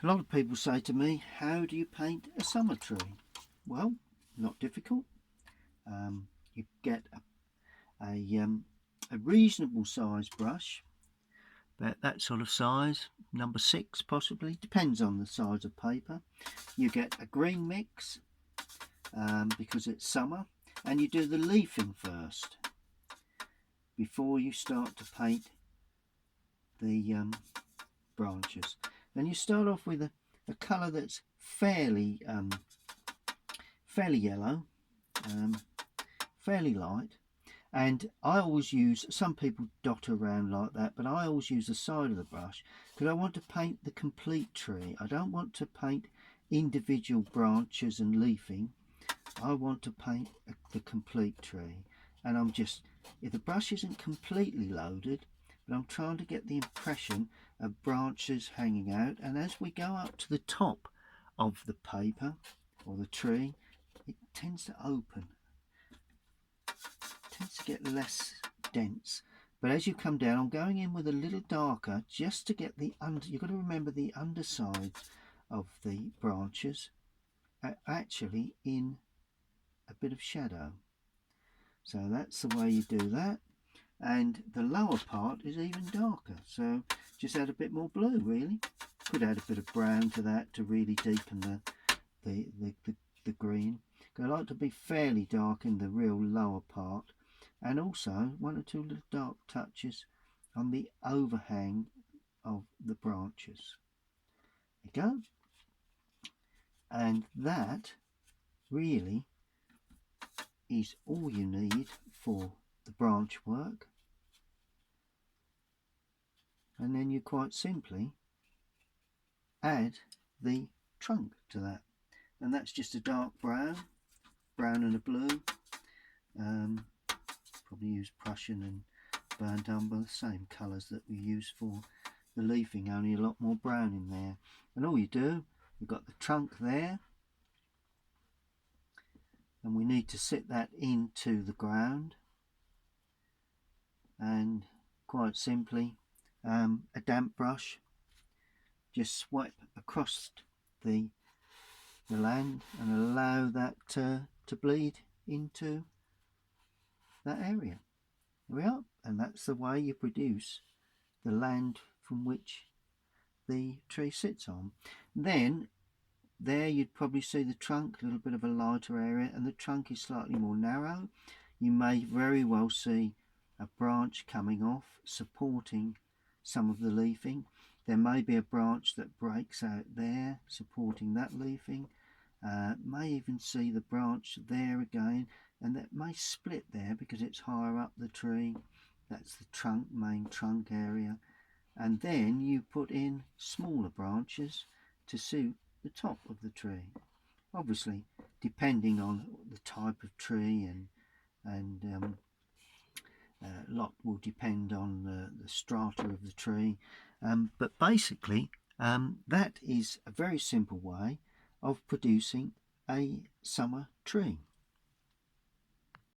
A lot of people say to me, how do you paint a summer tree? Well, not difficult. You get a reasonable size brush, about that sort of size, number 6 possibly, depends on the size of paper. You get a green mix because it's summer, and you do the leafing first before you start to paint the branches. Then you start off with a colour that's fairly yellow, fairly light, and I always use, some people dot around like that, but I always use the side of the brush because I want to paint the complete tree. I don't want to paint individual branches and leafing. I want to paint the complete tree, and I'm just, if the brush isn't completely loaded, but I'm trying to get the impression of branches hanging out, and as we go up to the top of the paper or the tree, it tends to open, tends to get less dense. But as you come down, I'm going in with a little darker just to get the you've got to remember the undersides of the branches are actually in a bit of shadow. So that's the way you do that. And the lower part is even darker, so just add a bit more blue. Really could add a bit of brown to that to really deepen the green. I like to be fairly dark in the real lower part, and also 1 or 2 little dark touches on the overhang of the branches. There you go. And that really is all you need for the branch work, and then you quite simply add the trunk to that, and that's just a dark brown and a blue. Probably use Prussian and burnt umber, the same colours that we use for the leafing, only a lot more brown in there. And all you do, we've got the trunk there, and we need to sit that into the ground, and quite simply a damp brush, just swipe across the land and allow that to bleed into that area. There we are, and that's the way you produce the land from which the tree sits on. Then there you'd probably see the trunk, a little bit of a lighter area, and the trunk is slightly more narrow. You may very well see a branch coming off supporting some of the leafing. There may be a branch that breaks out there supporting that leafing. May even see the branch there again, and that may split there because it's higher up the tree. That's the trunk, main trunk area. And then you put in smaller branches to suit the top of the tree. Obviously, depending on the type of tree, and a lot will depend on the strata of the tree. But basically, that is a very simple way of producing a summer tree.